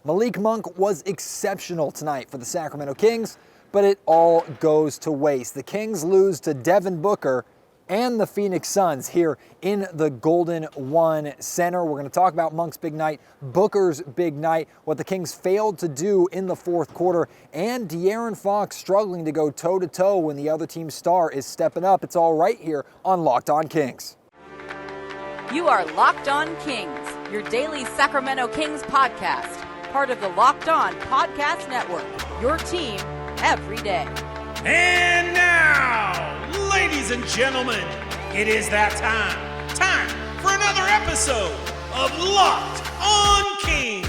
Malik Monk was exceptional tonight for the Sacramento Kings, but it all goes to waste. The Kings lose to Devin Booker and the Phoenix Suns here in the Golden One Center. We're going to talk about Monk's big night, Booker's big night, what the Kings failed to do in the fourth quarter, and De'Aaron Fox struggling to go toe-to-toe when the other team's star is stepping up. It's all right here on Locked On Kings. You are Locked On Kings, your daily Sacramento Kings podcast, part of the Locked On Podcast Network, your team every day. And now, ladies and gentlemen, it is that time for another episode of Locked On Kings.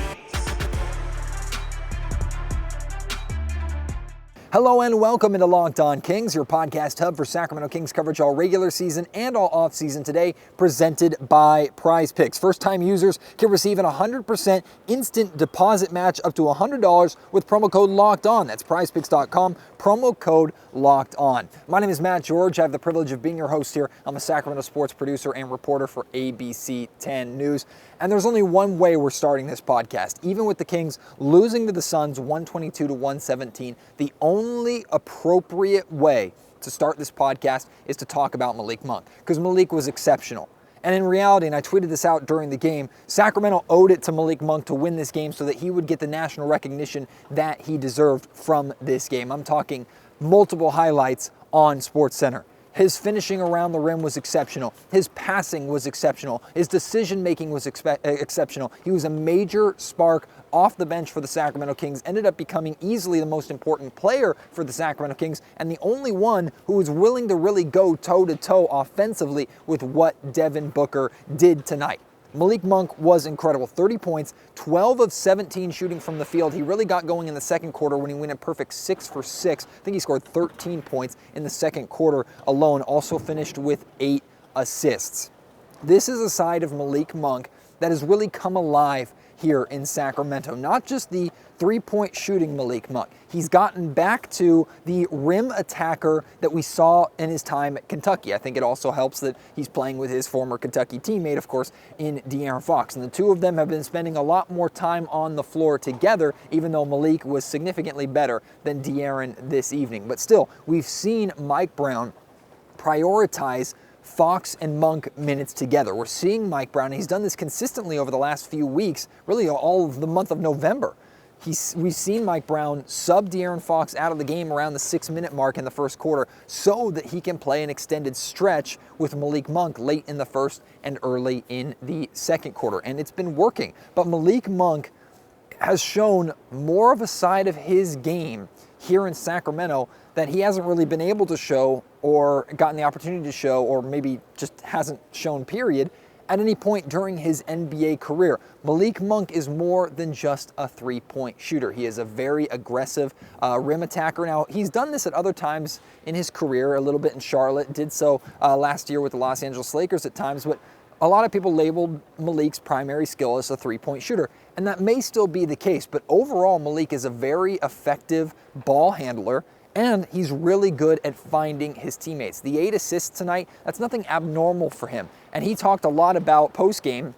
Hello and welcome into Locked On Kings, your podcast hub for Sacramento Kings coverage all regular season and all off-season today, presented by Prize Picks. First-time users can receive an 100% instant deposit match up to $100 with promo code Locked On. That's prizepicks.com, promo code Locked On. My name is Matt George. I have the privilege of being your host here. I'm a Sacramento sports producer and reporter for ABC 10 News. And there's only one way we're starting this podcast. Even with the Kings losing to the Suns 122-117, the only appropriate way to start this podcast is to talk about Malik Monk, because Malik was exceptional. And in reality, and I tweeted this out during the game, Sacramento owed it to Malik Monk to win this game so that he would get the national recognition that he deserved from this game. I'm talking multiple highlights on SportsCenter. His finishing around the rim was exceptional. His passing was exceptional. His decision-making was exceptional. He was a major spark off the bench for the Sacramento Kings, ended up becoming easily the most important player for the Sacramento Kings, and the only one who was willing to really go toe-to-toe offensively with what Devin Booker did tonight. Malik Monk was incredible. 30 points, 12 of 17 shooting from the field. He really got going in the second quarter when he went a perfect 6 for 6. I think he scored 13 points in the second quarter alone. Also finished with 8 assists. This is a side of Malik Monk that has really come alive here in Sacramento. Not just the three-point shooting Malik Monk. He's gotten back to the rim attacker that we saw in his time at Kentucky. I think it also helps that he's playing with his former Kentucky teammate, of course, in De'Aaron Fox. And the two of them have been spending a lot more time on the floor together, even though Malik was significantly better than De'Aaron this evening. But still, we've seen Mike Brown prioritize Fox and Monk minutes together. We're seeing Mike Brown, and he's done this consistently over the last few weeks, really all of the month of November. We've seen Mike Brown sub De'Aaron Fox out of the game around the 6-minute mark in the first quarter so that he can play an extended stretch with Malik Monk late in the first and early in the second quarter. And it's been working. But Malik Monk has shown more of a side of his game here in Sacramento that he hasn't really been able to show or gotten the opportunity to show, or maybe just hasn't shown, period, at any point during his NBA career. Malik Monk is more than just a three-point shooter. He is a very aggressive rim attacker. Now, he's done this at other times in his career, a little bit in Charlotte, did so last year with the Los Angeles Lakers at times, but a lot of people labeled Malik's primary skill as a three-point shooter, and that may still be the case, but overall Malik is a very effective ball handler, and he's really good at finding his teammates. The 8 assists tonight, that's nothing abnormal for him. And he talked a lot about post-game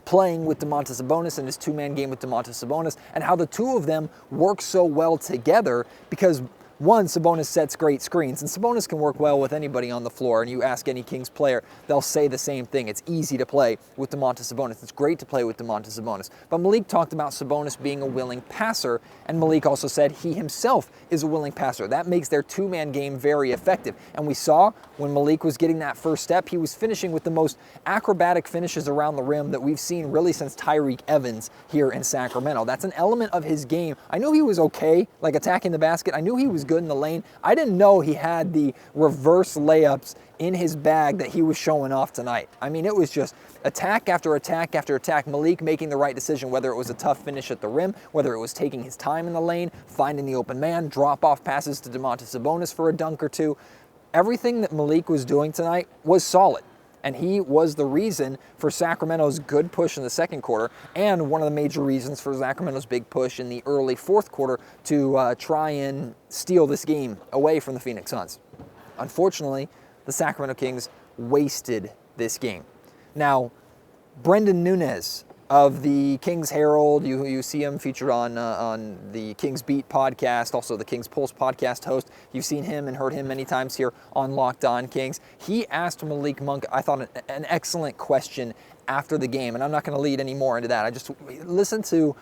playing with Domantas Sabonis and his two-man game with Domantas Sabonis, and how the two of them work so well together because, one, Sabonis sets great screens, and Sabonis can work well with anybody on the floor, and you ask any Kings player, they'll say the same thing. It's easy to play with Domantas Sabonis. It's great to play with Domantas Sabonis. But Malik talked about Sabonis being a willing passer, and Malik also said he himself is a willing passer. That makes their two-man game very effective. And we saw when Malik was getting that first step, he was finishing with the most acrobatic finishes around the rim that we've seen really since Tyreke Evans here in Sacramento. That's an element of his game. I knew he was okay, like attacking the basket. I knew he was good in the lane. I didn't know he had the reverse layups in his bag that he was showing off tonight. I mean, it was just attack after attack after attack. Malik making the right decision, whether it was a tough finish at the rim, whether it was taking his time in the lane, finding the open man, drop-off passes to Domantas Sabonis for a dunk or two. Everything that Malik was doing tonight was solid. And he was the reason for Sacramento's good push in the second quarter, and one of the major reasons for Sacramento's big push in the early fourth quarter to try and steal this game away from the Phoenix Suns. Unfortunately, the Sacramento Kings wasted this game. Now, Brendan Nunez of the Kings Herald. You see him featured on the Kings Beat podcast, also the Kings Pulse podcast host. You've seen him and heard him many times here on Locked On Kings. He asked Malik Monk, I thought, an excellent question after the game, and I'm not going to lead any more into that. I just listened to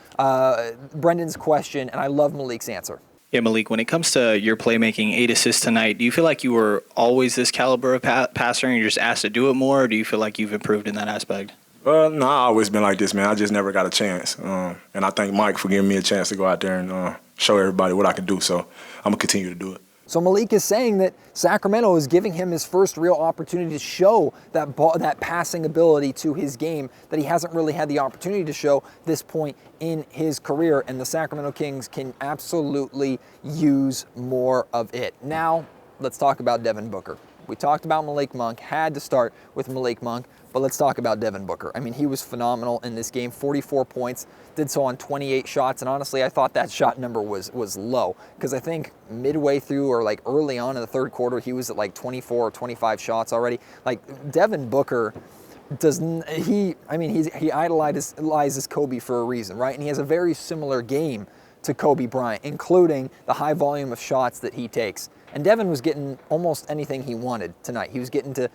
Brendan's question, and I love Malik's answer. Yeah, Malik, when it comes to your playmaking, 8 assists tonight, do you feel like you were always this caliber of passer and you're just asked to do it more, or do you feel like you've improved in that aspect? No, I've always been like this, man. I just never got a chance. And I thank Mike for giving me a chance to go out there and show everybody what I can do. So I'm going to continue to do it. So Malik is saying that Sacramento is giving him his first real opportunity to show that passing ability to his game that he hasn't really had the opportunity to show this point in his career, and the Sacramento Kings can absolutely use more of it. Now, let's talk about Devin Booker. We talked about Malik Monk, had to start with Malik Monk, but let's talk about Devin Booker. I mean, he was phenomenal in this game, 44 points, did so on 28 shots, and honestly, I thought that shot number was low, because I think midway through or like early on in the third quarter, he was at like 24 or 25 shots already. Like, Devin Booker he idolizes Kobe for a reason, right? And he has a very similar game to Kobe Bryant, including the high volume of shots that he takes. And Devin was getting almost anything he wanted tonight. He was getting to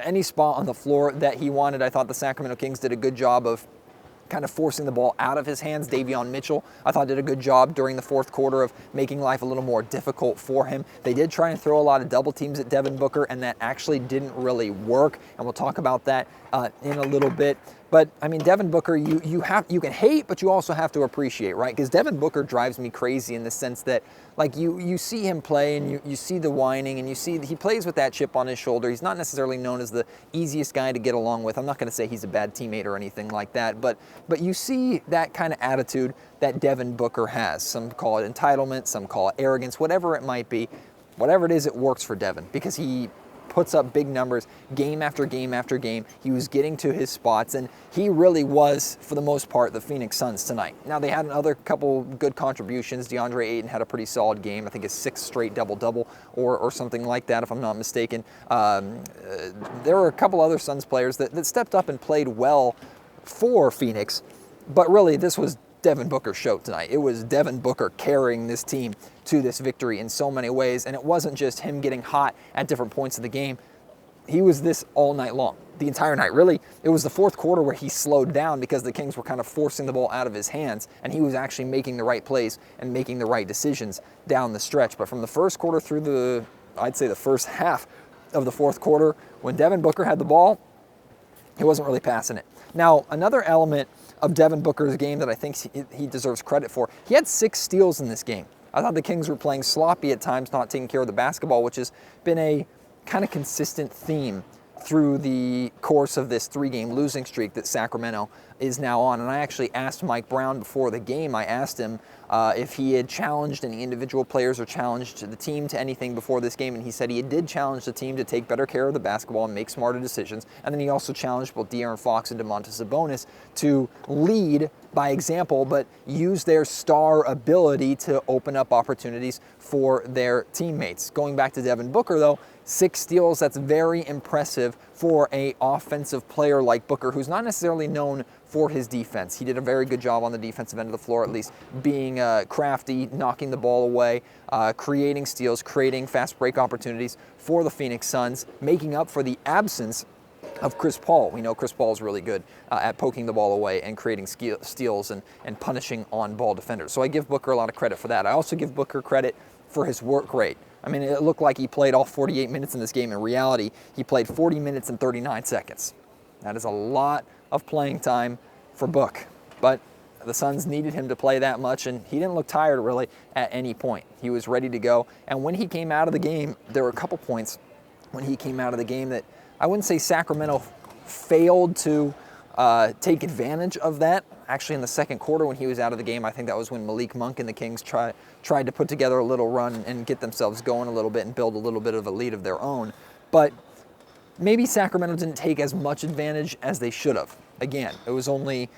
any spot on the floor that he wanted. I thought the Sacramento Kings did a good job of kind of forcing the ball out of his hands. Davion Mitchell, I thought, did a good job during the fourth quarter of making life a little more difficult for him. They did try and throw a lot of double teams at Devin Booker, and that actually didn't really work, and we'll talk about that in a little bit. But, I mean, Devin Booker, you can hate, but you also have to appreciate, right? Because Devin Booker drives me crazy in the sense that, like, you see him play and you see the whining and you see he plays with that chip on his shoulder. He's not necessarily known as the easiest guy to get along with. I'm not going to say he's a bad teammate or anything like that, but you see that kind of attitude that Devin Booker has. Some call it entitlement, some call it arrogance, whatever it might be. Whatever it is, it works for Devin because he puts up big numbers game after game after game. He was getting to his spots, and he really was, for the most part, the Phoenix Suns tonight. Now, they had another couple good contributions. DeAndre Ayton had a pretty solid game. I think his 6th straight double-double or something like that, if I'm not mistaken. There were a couple other Suns players that stepped up and played well for Phoenix, but really this was Devin Booker's show tonight. It was Devin Booker carrying this team to this victory in so many ways, and it wasn't just him getting hot at different points of the game. He was this all night long, the entire night. Really, it was the fourth quarter where he slowed down because the Kings were kind of forcing the ball out of his hands, and he was actually making the right plays and making the right decisions down the stretch. But from the first quarter through I'd say the first half of the fourth quarter, when Devin Booker had the ball, he wasn't really passing it. Now, another element of Devin Booker's game that I think he deserves credit for, he had 6 steals in this game. I thought the Kings were playing sloppy at times, not taking care of the basketball, which has been a kind of consistent theme through the course of this 3-game losing streak that Sacramento is now on. And I actually asked Mike Brown before the game, I asked him if he had challenged any individual players or challenged the team to anything before this game, and he said he did challenge the team to take better care of the basketball and make smarter decisions. And then he also challenged both De'Aaron Fox and Domantas Sabonis to lead by example, but use their star ability to open up opportunities for their teammates. Going back to Devin Booker, though, 6 steals, that's very impressive for an offensive player like Booker, who's not necessarily known for his defense. He did a very good job on the defensive end of the floor, at least being crafty, knocking the ball away, creating steals, creating fast break opportunities for the Phoenix Suns, making up for the absence of Chris Paul. We know Chris Paul is really good at poking the ball away and creating steals and punishing on-ball defenders. So I give Booker a lot of credit for that. I also give Booker credit for his work rate. I mean, it looked like he played all 48 minutes in this game. In reality, he played 40 minutes and 39 seconds. That is a lot of playing time for Book. But the Suns needed him to play that much, and he didn't look tired really at any point. He was ready to go. And when he came out of the game, there were a couple points when he came out of the game that I wouldn't say Sacramento failed to take advantage of that. Actually, in the second quarter when he was out of the game, I think that was when Malik Monk and the Kings tried to put together a little run and get themselves going a little bit and build a little bit of a lead of their own. But maybe Sacramento didn't take as much advantage as they should have. Again, it was only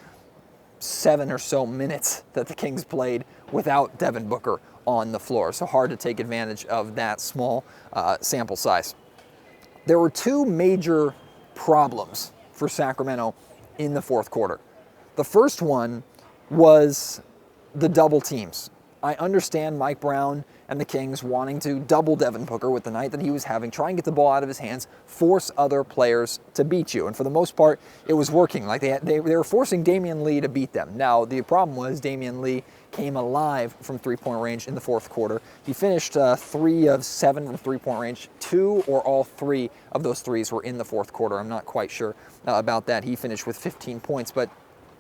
7 or so minutes that the Kings played without Devin Booker on the floor, so hard to take advantage of that small sample size. There were 2 major problems for Sacramento in the fourth quarter. The first one was the double teams. I understand Mike Brown and the Kings wanting to double Devin Booker with the night that he was having, try and get the ball out of his hands, force other players to beat you. And for the most part, it was working. Like they were forcing Damian Lee to beat them. Now, the problem was Damian Lee came alive from three-point range in the fourth quarter. He finished 3 of 7 from three-point range. 2 or all 3 of those threes were in the fourth quarter. I'm not quite sure about that. He finished with 15 points, but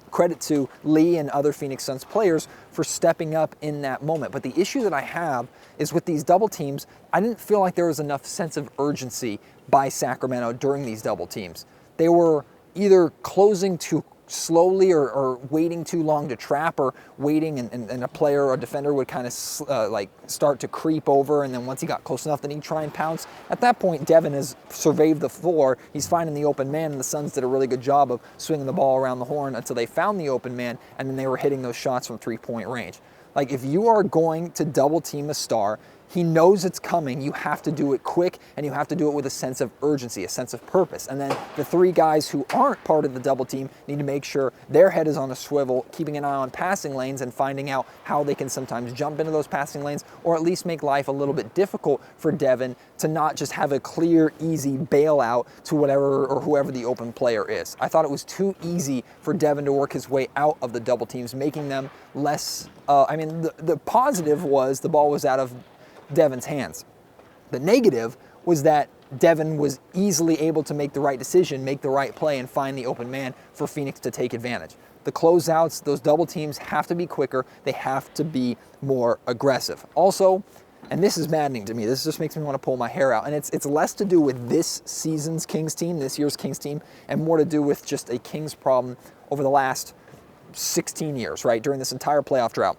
credit to Lee and other Phoenix Suns players for stepping up in that moment. But the issue that I have is with these double teams, I didn't feel like there was enough sense of urgency by Sacramento during these double teams. They were either closing too slowly or waiting too long to trap, or waiting and a player or a defender would kind of like start to creep over, and then once he got close enough, then he'd try and pounce. At that point, Devin has surveyed the floor. He's finding the open man, and the Suns did a really good job of swinging the ball around the horn until they found the open man, and then they were hitting those shots from three-point range. Like, if you are going to double team a star, he knows it's coming. You have to do it quick, and you have to do it with a sense of urgency, a sense of purpose. And then the 3 guys who aren't part of the double team need to make sure their head is on a swivel, keeping an eye on passing lanes and finding out how they can sometimes jump into those passing lanes, or at least make life a little bit difficult for Devin to not just have a clear, easy bailout to whatever or whoever the open player is. I thought it was too easy for Devin to work his way out of the double teams, making them less, the positive was the ball was out of Devin's hands. The negative was that Devin was easily able to make the right decision, make the right play, and find the open man for Phoenix to take advantage. The closeouts, those double teams have to be quicker. They have to be more aggressive. Also, and this is maddening to me, this just makes me want to pull my hair out, and it's less to do with this season's Kings team, this year's Kings team, and more to do with just a Kings problem over the last 16 years, right, during this entire playoff drought.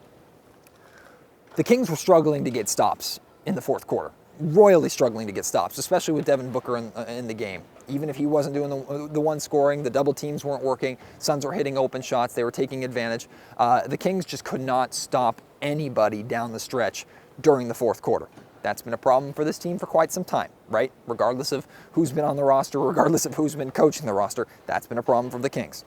The Kings were struggling to get stops in the fourth quarter, royally struggling to get stops, especially with Devin Booker in the game. Even if he wasn't doing the one scoring, the double teams weren't working, Suns were hitting open shots, they were taking advantage. The Kings just could not stop anybody down the stretch during the fourth quarter. That's been a problem for this team for quite some time, right? Regardless of who's been on the roster, regardless of who's been coaching the roster, that's been a problem for the Kings.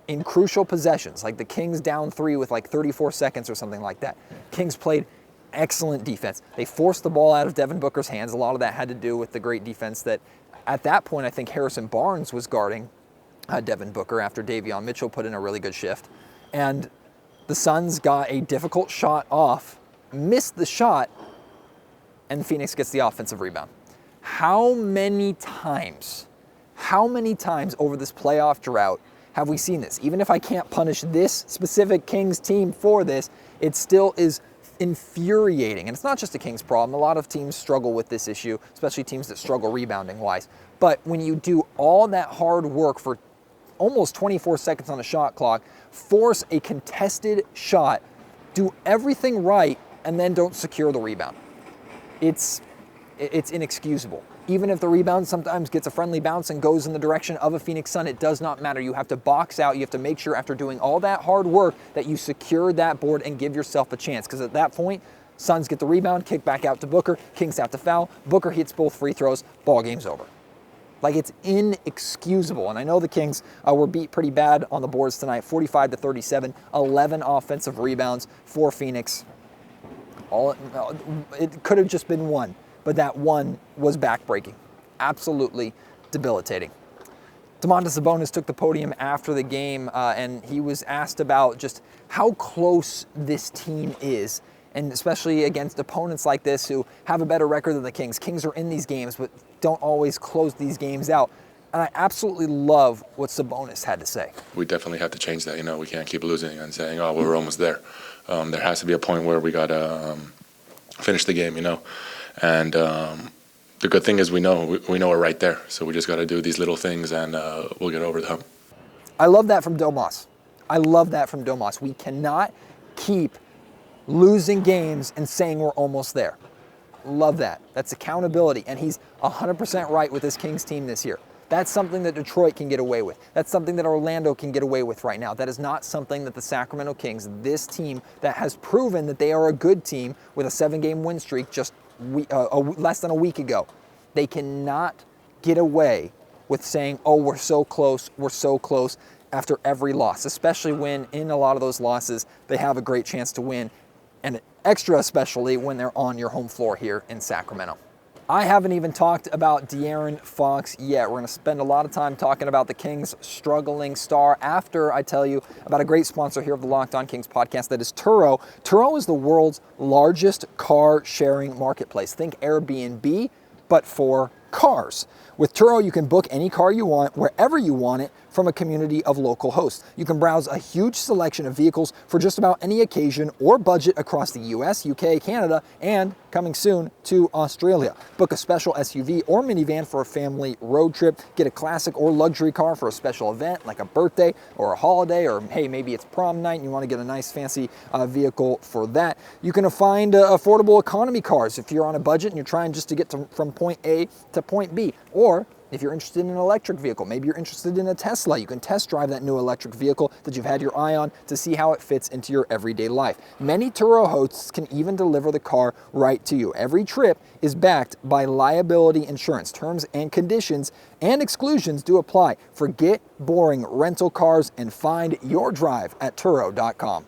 In crucial possessions, like the Kings down 3 with like 34 seconds or something like that, Kings played excellent defense. They forced the ball out of Devin Booker's hands. A lot of that had to do with the great defense that, at that point, I think Harrison Barnes was guarding Devin Booker after Davion Mitchell put in a really good shift. And the Suns got a difficult shot off, missed the shot, and Phoenix gets the offensive rebound. How many times over this playoff drought have we seen this? Even if I can't punish this specific Kings team for this, it still is infuriating. And it's not just a Kings problem. A lot of teams struggle with this issue, especially teams that struggle rebounding-wise. But when you do all that hard work for almost 24 seconds on a shot clock, force a contested shot, do everything right, and then don't secure the rebound, it's inexcusable. Even if the rebound sometimes gets a friendly bounce and goes in the direction of a Phoenix Sun, it does not matter. You have to box out. You have to make sure after doing all that hard work that you secure that board and give yourself a chance. Because at that point, Suns get the rebound, kick back out to Booker, Kings have to foul, Booker hits both free throws, ball game's over. Like, it's inexcusable. And I know the Kings were beat pretty bad on the boards tonight, 45-37, 11 offensive rebounds for Phoenix. It could have just been one, but that one was backbreaking, absolutely debilitating. Domantas Sabonis took the podium after the game, and he was asked about just how close this team is, and especially against opponents like this who have a better record than the Kings. Kings are in these games, but don't always close these games out. And I absolutely love what Sabonis had to say. We definitely have to change that. We can't keep losing and saying, oh, we're almost there. There has to be a point where we got to finish the game, And the good thing is we know we're right there. So we just got to do these little things, and we'll get over the hump. I love that from Domas. We cannot keep losing games and saying we're almost there. Love that. That's accountability. And he's 100% right with this Kings team this year. That's something that Detroit can get away with. That's something that Orlando can get away with right now. That is not something that the Sacramento Kings, this team that has proven that they are a good team with a 7-game win streak just less than a week ago. They cannot get away with saying, oh, we're so close, after every loss, especially when in a lot of those losses they have a great chance to win, and extra especially when they're on your home floor here in Sacramento. I haven't even talked about De'Aaron Fox yet. We're going to spend a lot of time talking about the Kings' struggling star after I tell you about a great sponsor here of the Locked On Kings podcast, that is Turo. Turo is the world's largest car sharing marketplace. Think Airbnb, but for cars. With Turo, you can book any car you want, wherever you want it, from a community of local hosts. You can browse a huge selection of vehicles for just about any occasion or budget across the US, UK, Canada, and coming soon to Australia. Book a special SUV or minivan for a family road trip. Get a classic or luxury car for a special event like a birthday or a holiday, or hey, maybe it's prom night and you want to get a nice fancy vehicle for that. You can find affordable economy cars if you're on a budget and you're trying just to get from point A to point B. Or if you're interested in an electric vehicle, maybe you're interested in a Tesla, you can test drive that new electric vehicle that you've had your eye on to see how it fits into your everyday life. Many Turo hosts can even deliver the car right to you. Every trip is backed by liability insurance. Terms and conditions and exclusions do apply. Forget boring rental cars and find your drive at Turo.com.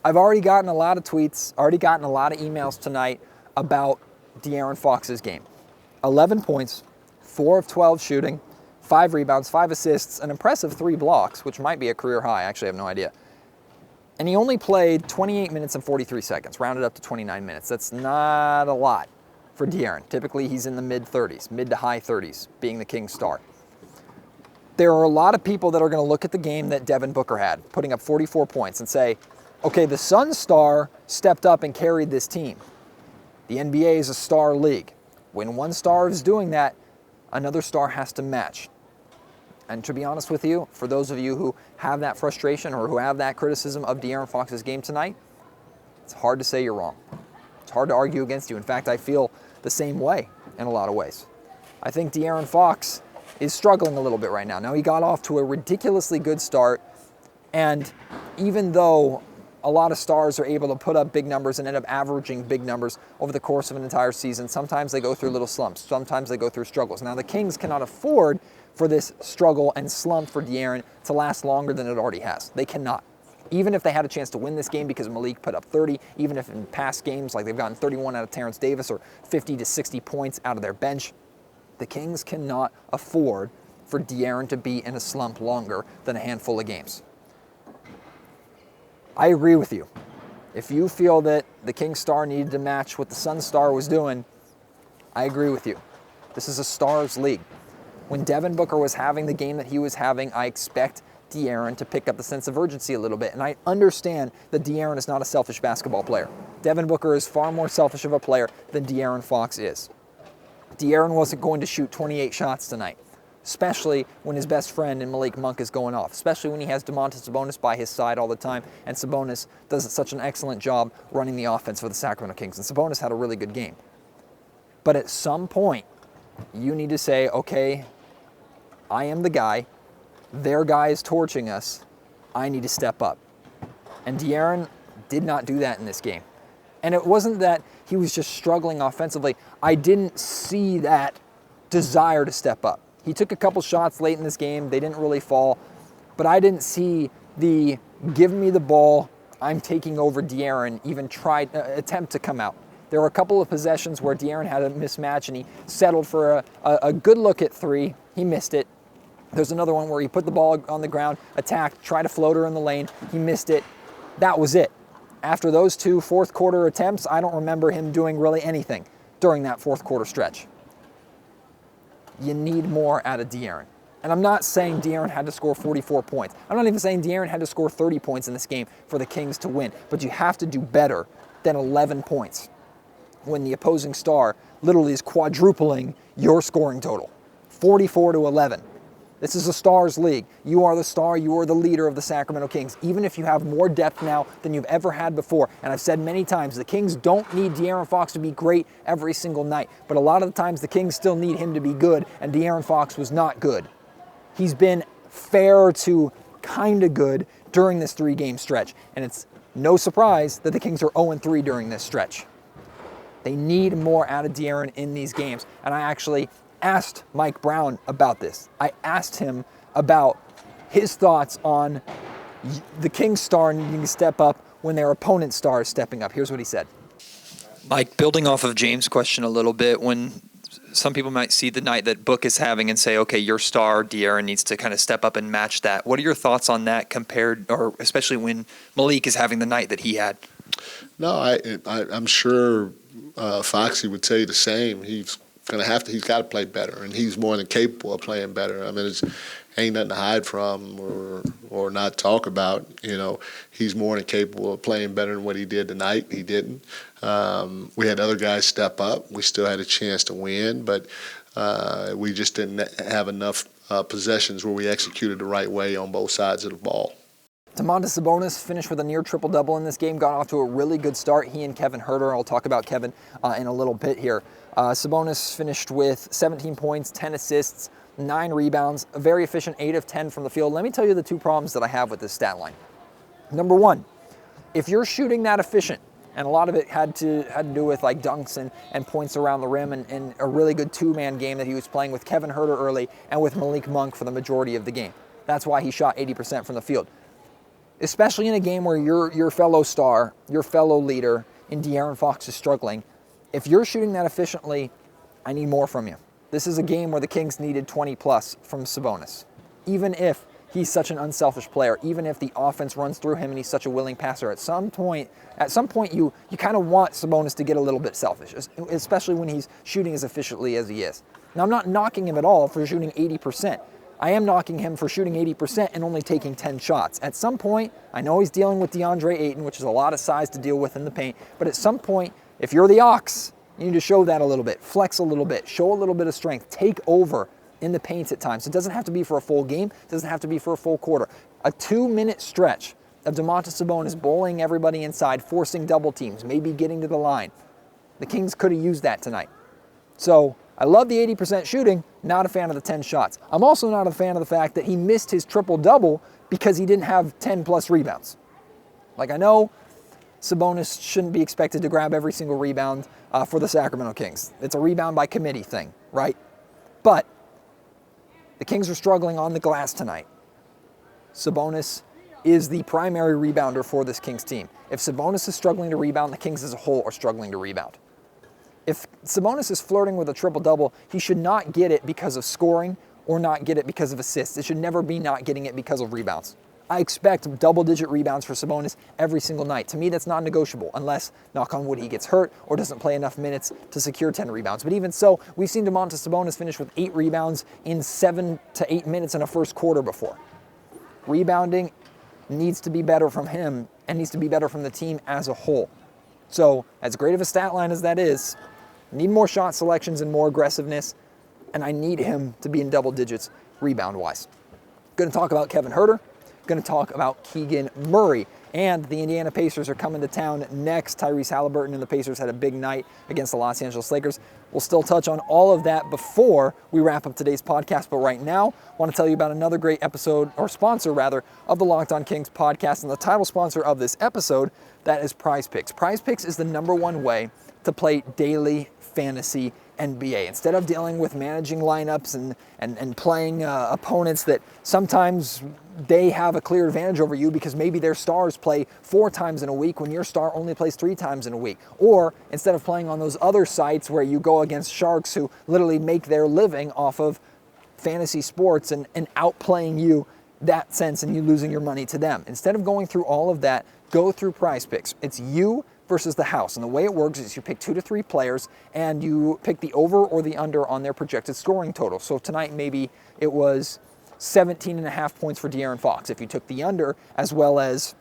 I've already gotten a lot of tweets, already gotten a lot of emails tonight about De'Aaron Fox's game. 11 points, 4 of 12 shooting, 5 rebounds, 5 assists, an impressive 3 blocks, which might be a career high. I actually have no idea. And he only played 28 minutes and 43 seconds, rounded up to 29 minutes. That's not a lot for De'Aaron. Typically, he's in the mid-30s, mid to high 30s, being the Kings star. There are a lot of people that are going to look at the game that Devin Booker had, putting up 44 points, and say, okay, the Suns star stepped up and carried this team. The NBA is a star league. When one star is doing that, another star has to match. And to be honest with you, for those of you who have that frustration or who have that criticism of De'Aaron Fox's game tonight, it's hard to say you're wrong. It's hard to argue against you. In fact, I feel the same way in a lot of ways. I think De'Aaron Fox is struggling a little bit right now. Now, he got off to a ridiculously good start, and even though a lot of stars are able to put up big numbers and end up averaging big numbers over the course of an entire season, sometimes they go through little slumps. Sometimes they go through struggles. Now, the Kings cannot afford for this struggle and slump for De'Aaron to last longer than it already has. They cannot. Even if they had a chance to win this game because Malik put up 30, even if in past games like they've gotten 31 out of Terrence Davis or 50 to 60 points out of their bench, the Kings cannot afford for De'Aaron to be in a slump longer than a handful of games. I agree with you. If you feel that the Kings star needed to match what the Suns star was doing, I agree with you. This is a stars league. When Devin Booker was having the game that he was having, I expect De'Aaron to pick up the sense of urgency a little bit. And I understand that De'Aaron is not a selfish basketball player. Devin Booker is far more selfish of a player than De'Aaron Fox is. De'Aaron wasn't going to shoot 28 shots tonight, especially when his best friend in Malik Monk is going off, especially when he has Sabonis by his side all the time, and Sabonis does such an excellent job running the offense for the Sacramento Kings, and Sabonis had a really good game. But at some point, you need to say, okay, I am the guy, their guy is torching us, I need to step up. And De'Aaron did not do that in this game. And it wasn't that he was just struggling offensively. I didn't see that desire to step up. He took a couple shots late in this game. They didn't really fall. But I didn't see the give me the ball, I'm taking over De'Aaron even attempt to come out. There were a couple of possessions where De'Aaron had a mismatch and he settled for a good look at 3. He missed it. There's another one where he put the ball on the ground, attacked, tried to float her in the lane. He missed it. That was it. After those 2 fourth quarter attempts, I don't remember him doing really anything during that fourth quarter stretch. You need more out of De'Aaron. And I'm not saying De'Aaron had to score 44 points. I'm not even saying De'Aaron had to score 30 points in this game for the Kings to win. But you have to do better than 11 points when the opposing star literally is quadrupling your scoring total. 44 to 11. This is a stars league. You are the star. You are the leader of the Sacramento Kings. Even if you have more depth now than you've ever had before, and I've said many times, the Kings don't need De'Aaron Fox to be great every single night, but a lot of the times the Kings still need him to be good, and De'Aaron Fox was not good. He's been fair to kind of good during this 3-game stretch, and it's no surprise that the Kings are 0-3 during this stretch. They need more out of De'Aaron in these games, and I actually asked Mike Brown about this. I asked him about his thoughts on the Kings star needing to step up when their opponent's star is stepping up. Here's what he said. Mike, building off of James' question a little bit, when some people might see the night that Book is having and say, okay, your star, De'Aaron, needs to kind of step up and match that. What are your thoughts on that compared, or especially when Malik is having the night that he had? No, I'm sure Foxy would say the same. He's got to play better, and he's more than capable of playing better. I mean, it's ain't nothing to hide from or not talk about. He's more than capable of playing better than what he did tonight. He didn't. We had other guys step up. We still had a chance to win, but we just didn't have enough possessions where we executed the right way on both sides of the ball. Domantas Sabonis finished with a near triple-double in this game, got off to a really good start. He and Kevin Huerter, I'll talk about Kevin in a little bit here. Sabonis finished with 17 points, 10 assists, 9 rebounds, a very efficient 8 of 10 from the field. Let me tell you the 2 problems that I have with this stat line. Number 1, if you're shooting that efficient, and a lot of it had to do with like dunks and points around the rim and a really good 2-man game that he was playing with Kevin Huerter early and with Malik Monk for the majority of the game. That's why he shot 80% from the field. Especially in a game where your fellow star, your fellow leader in De'Aaron Fox is struggling. If you're shooting that efficiently, I need more from you. This is a game where the Kings needed 20 plus from Sabonis. Even if he's such an unselfish player, even if the offense runs through him and he's such a willing passer, at some point you kind of want Sabonis to get a little bit selfish, especially when he's shooting as efficiently as he is. Now, I'm not knocking him at all for shooting 80%. I am knocking him for shooting 80% and only taking 10 shots. At some point, I know he's dealing with DeAndre Ayton, which is a lot of size to deal with in the paint, but at some point, if you're the Ox, you need to show that a little bit, flex a little bit, show a little bit of strength, take over in the paint at times. It doesn't have to be for a full game, it doesn't have to be for a full quarter. A 2-minute stretch of Domantas Sabonis bowling everybody inside, forcing double teams, maybe getting to the line. The Kings could have used that tonight. So I love the 80% shooting, not a fan of the 10 shots. I'm also not a fan of the fact that he missed his triple-double because he didn't have 10-plus rebounds. Like, I know Sabonis shouldn't be expected to grab every single rebound for the Sacramento Kings. It's a rebound by committee thing, right? But the Kings are struggling on the glass tonight. Sabonis is the primary rebounder for this Kings team. If Sabonis is struggling to rebound, the Kings as a whole are struggling to rebound. If Sabonis is flirting with a triple-double, he should not get it because of scoring or not get it because of assists. It should never be not getting it because of rebounds. I expect double-digit rebounds for Sabonis every single night. To me, that's not negotiable unless, knock on wood, he gets hurt or doesn't play enough minutes to secure 10 rebounds. But even so, we've seen Domantas Sabonis finish with 8 rebounds in 7 to 8 minutes in a first quarter before. Rebounding needs to be better from him and needs to be better from the team as a whole. So, as great of a stat line as that is, I need more shot selections and more aggressiveness, and I need him to be in double digits rebound-wise. Going to talk about Kevin Huerter. Going to talk about Keegan Murray. And the Indiana Pacers are coming to town next. Tyrese Halliburton and the Pacers had a big night against the Los Angeles Lakers. We'll still touch on all of that before we wrap up today's podcast. But right now, I want to tell you about another great episode, or sponsor rather, of the Locked On Kings podcast. And the title sponsor of this episode, that is Prize Picks. Prize Picks is the #1 way to play daily fantasy NBA. Instead of dealing with managing lineups and playing opponents that sometimes they have a clear advantage over you because maybe their stars play 4 times in a week when your star only plays 3 times in a week. Or instead of playing on those other sites where you go against sharks who literally make their living off of fantasy sports and outplaying you that sense and you losing your money to them. Instead of going through all of that, go through Prize Picks. It's you versus the house. And the way it works is you pick 2 to 3 players and you pick the over or the under on their projected scoring total. So tonight maybe it was 17.5 points for De'Aaron Fox. If you took the under as well as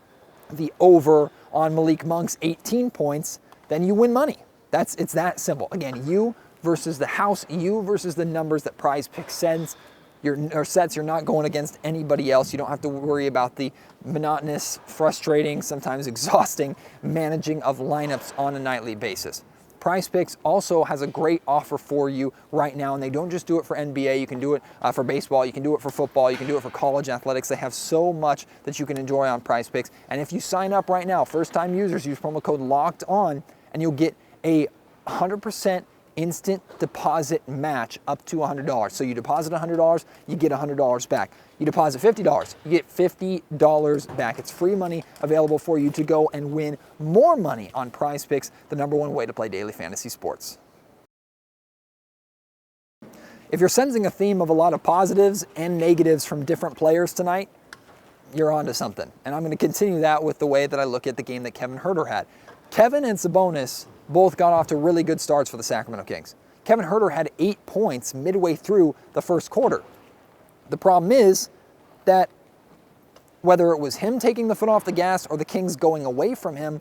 the over on Malik Monks 18 points, then you win money. It's that simple. Again, you versus the house, you versus the numbers that Prize Picks sends. Your sets, you're not going against anybody else. You don't have to worry about the monotonous, frustrating, sometimes exhausting managing of lineups on a nightly basis. Prize Picks also has a great offer for you right now, and they don't just do it for NBA. You can do it for baseball. You can do it for football. You can do it for college athletics. They have so much that you can enjoy on Prize Picks. And if you sign up right now, first-time users, use promo code LOCKEDON, and you'll get a 100% instant deposit match up to $100. So you deposit $100, you get $100 back. You deposit $50, you get $50 back. It's free money available for you to go and win more money on Prize Picks, the #1 way to play daily fantasy sports. If you're sensing a theme of a lot of positives and negatives from different players tonight, you're onto something. And I'm going to continue that with the way that I look at the game that Kevin Huerter had. Kevin and Sabonis both got off to really good starts for the Sacramento Kings. Kevin Huerter had 8 points midway through the first quarter. The problem is that whether it was him taking the foot off the gas or the Kings going away from him,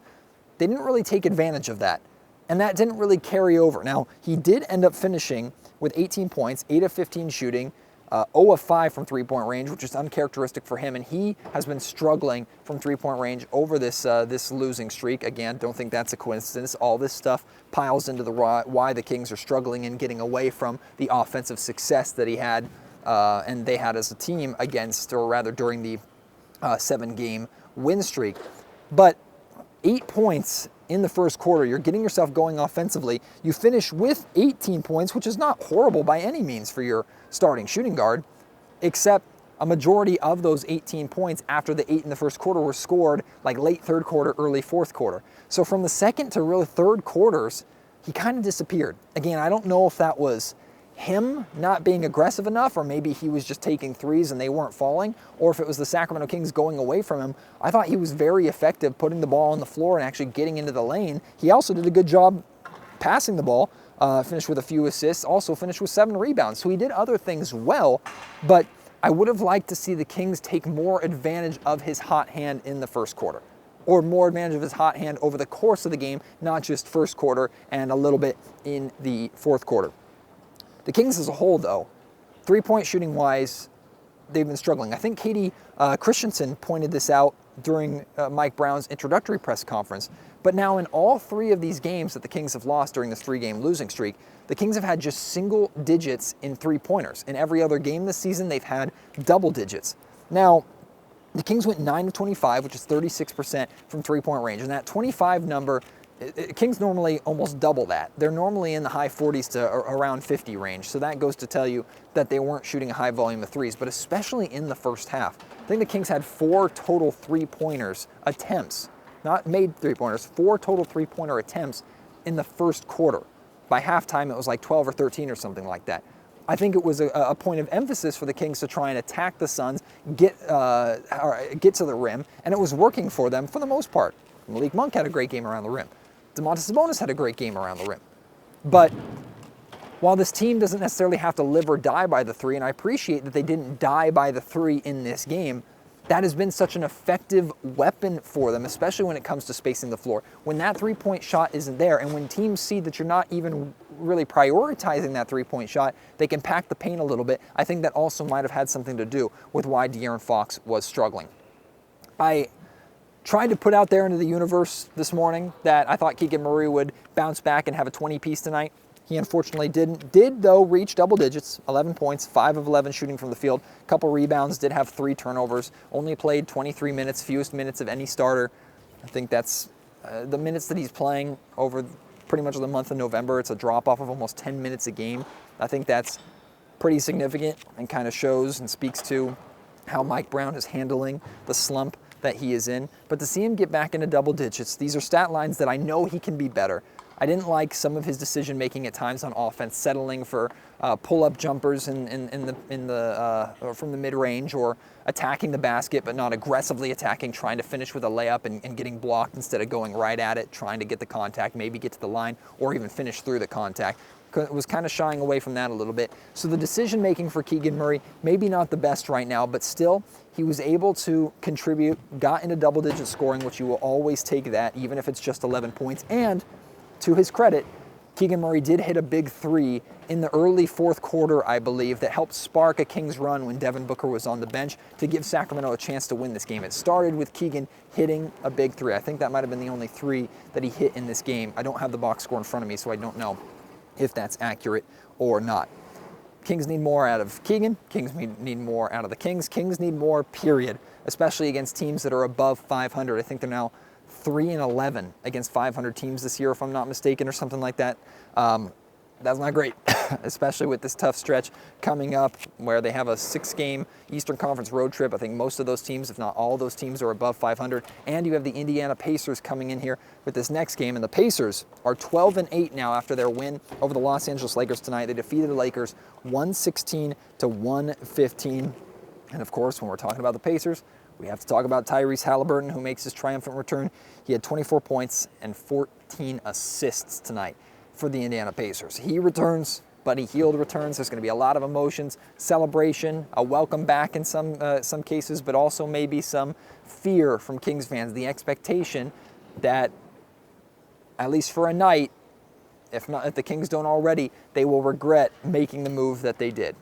they didn't really take advantage of that. And that didn't really carry over. Now, he did end up finishing with 18 points, 8 of 15 shooting, 0 of 5 from three-point range, which is uncharacteristic for him, and he has been struggling from three-point range over this losing streak. Again, don't think that's a coincidence. All this stuff piles into the why the Kings are struggling and getting away from the offensive success that he had and they had as a team against, or rather during the 7-game win streak. But 8 points in the first quarter, you're getting yourself going offensively. You finish with 18 points, which is not horrible by any means for your starting shooting guard, except a majority of those 18 points after the 8 in the first quarter were scored like late third quarter, early fourth quarter. So from the second to really third quarters, he kind of disappeared. Again, I don't know if that was him not being aggressive enough, or maybe he was just taking threes and they weren't falling, or if it was the Sacramento Kings going away from him. I thought he was very effective putting the ball on the floor and actually getting into the lane. He also did a good job passing the ball, finished with a few assists, also finished with 7 rebounds. So he did other things well, but I would have liked to see the Kings take more advantage of his hot hand in the first quarter, or more advantage of his hot hand over the course of the game, not just first quarter and a little bit in the fourth quarter. The Kings as a whole, though, three-point shooting-wise, they've been struggling. I think Katie Christensen pointed this out during Mike Brown's introductory press conference. But now in all 3 of these games that the Kings have lost during this 3-game losing streak, the Kings have had just single digits in three-pointers. In every other game this season, they've had double digits. Now, the Kings went 9 of 25, which is 36% from three-point range. And that 25 number, Kings normally almost double that. They're normally in the high 40s to around 50 range. So that goes to tell you that they weren't shooting a high volume of threes, but especially in the first half. I think the Kings had 4 total three-pointers attempts, not made three-pointers, 4 total three-pointer attempts in the first quarter. By halftime, it was like 12 or 13 or something like that. I think it was a point of emphasis for the Kings to try and attack the Suns, get to the rim, and it was working for them for the most part. Malik Monk had a great game around the rim. Domantas Sabonis had a great game around the rim. But while this team doesn't necessarily have to live or die by the 3, and I appreciate that they didn't die by the 3 in this game, that has been such an effective weapon for them, especially when it comes to spacing the floor. When that three-point shot isn't there, and when teams see that you're not even really prioritizing that three-point shot, they can pack the paint a little bit. I think that also might have had something to do with why De'Aaron Fox was struggling. I tried to put out there into the universe this morning that I thought Keegan Murray would bounce back and have a 20-piece tonight. He unfortunately didn't. Did, though, reach double digits, 11 points, 5 of 11 shooting from the field, a couple rebounds, did have 3 turnovers, only played 23 minutes, fewest minutes of any starter. I think that's the minutes that he's playing over pretty much the month of November. It's a drop-off of almost 10 minutes a game. I think that's pretty significant and kind of shows and speaks to how Mike Brown is handling the slump that he is in. But to see him get back into double digits, these are stat lines that I know he can be better. I didn't like some of his decision-making at times on offense, settling for pull-up jumpers from the mid-range, or attacking the basket but not aggressively attacking, trying to finish with a layup and getting blocked instead of going right at it, trying to get the contact, maybe get to the line, or even finish through the contact. Was kind of shying away from that a little bit. So the decision-making for Keegan Murray, maybe not the best right now, but still, he was able to contribute, got into double-digit scoring, which you will always take that, even if it's just 11 points. And to his credit, Keegan Murray did hit a big 3 in the early fourth quarter, I believe, that helped spark a Kings run when Devin Booker was on the bench to give Sacramento a chance to win this game. It started with Keegan hitting a big 3. I think that might have been the only 3 that he hit in this game. I don't have the box score in front of me, so I don't know if that's accurate or not. Kings need more out of Keegan. Kings need more out of the Kings. Kings need more, period, especially against teams that are above 500. I think they're now 3-11 against 500 teams this year, if I'm not mistaken, or something like that. That's not great, especially with this tough stretch coming up where they have a 6-game Eastern Conference road trip. I think most of those teams, if not all those teams, are above 500. And you have the Indiana Pacers coming in here with this next game. And the Pacers are 12-8 now after their win over the Los Angeles Lakers tonight. They defeated the Lakers 116-115. And of course, when we're talking about the Pacers, we have to talk about Tyrese Halliburton, who makes his triumphant return. He had 24 points and 14 assists tonight for the Indiana Pacers. He returns. Buddy Hield returns. There's going to be a lot of emotions, celebration, a welcome back in some cases, but also maybe some fear from Kings fans. The expectation that, at least for a night, if the Kings don't already, they will regret making the move that they did.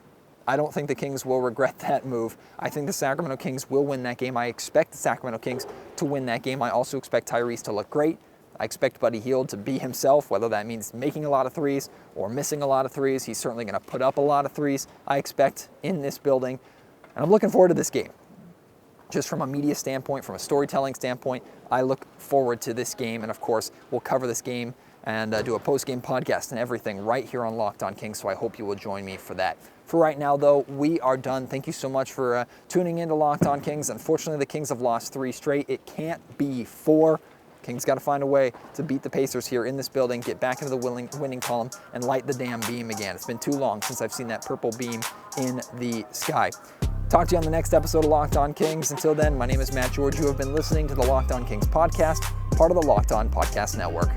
I don't think the Kings will regret that move. I think the Sacramento Kings will win that game. I expect the Sacramento Kings to win that game. I also expect Tyrese to look great. I expect Buddy Hield to be himself, whether that means making a lot of threes or missing a lot of threes. He's certainly going to put up a lot of threes, I expect, in this building. And I'm looking forward to this game. Just from a media standpoint, from a storytelling standpoint, I look forward to this game. And of course, we'll cover this game and do a post-game podcast and everything right here on Locked On Kings. So I hope you will join me for that. For right now, though, we are done. Thank you so much for tuning in to Locked On Kings. Unfortunately, the Kings have lost 3 straight. It can't be 4. Kings got to find a way to beat the Pacers here in this building, get back into the winning column, and light the damn beam again. It's been too long since I've seen that purple beam in the sky. Talk to you on the next episode of Locked On Kings. Until then, my name is Matt George. You have been listening to the Locked On Kings podcast, part of the Locked On Podcast Network.